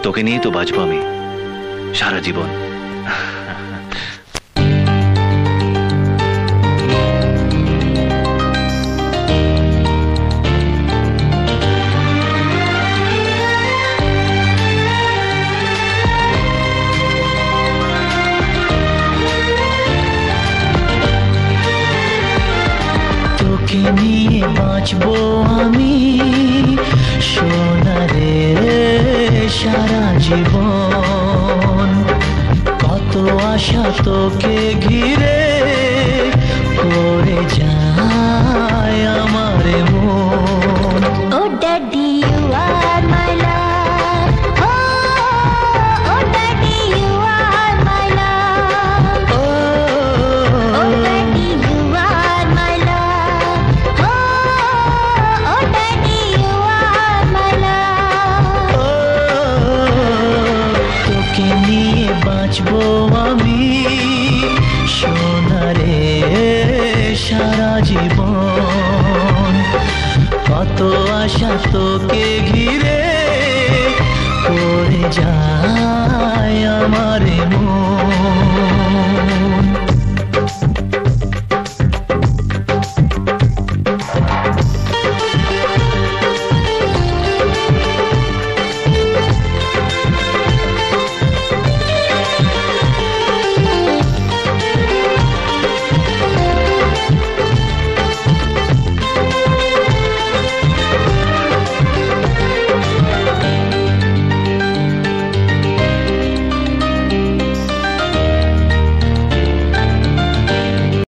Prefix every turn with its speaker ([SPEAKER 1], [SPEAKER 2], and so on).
[SPEAKER 1] তোকে নিয়েই তো বাঁচবো আমি সারা জীবন।
[SPEAKER 2] তোকে নিয়ে বাঁচবো আমি সোনারে সারা জীবন। কত আশা তোকে ঘিরে করে যায় আমার মন। Oh daddy you are my love, oh daddy you are my love, oh daddy you are my love, oh daddy you are my love. তোকে নিয়ে বাঁচবো আমি সোনারে সারা জীবন। কত আশা তোকে ঘিরে করে যায় আমার মন।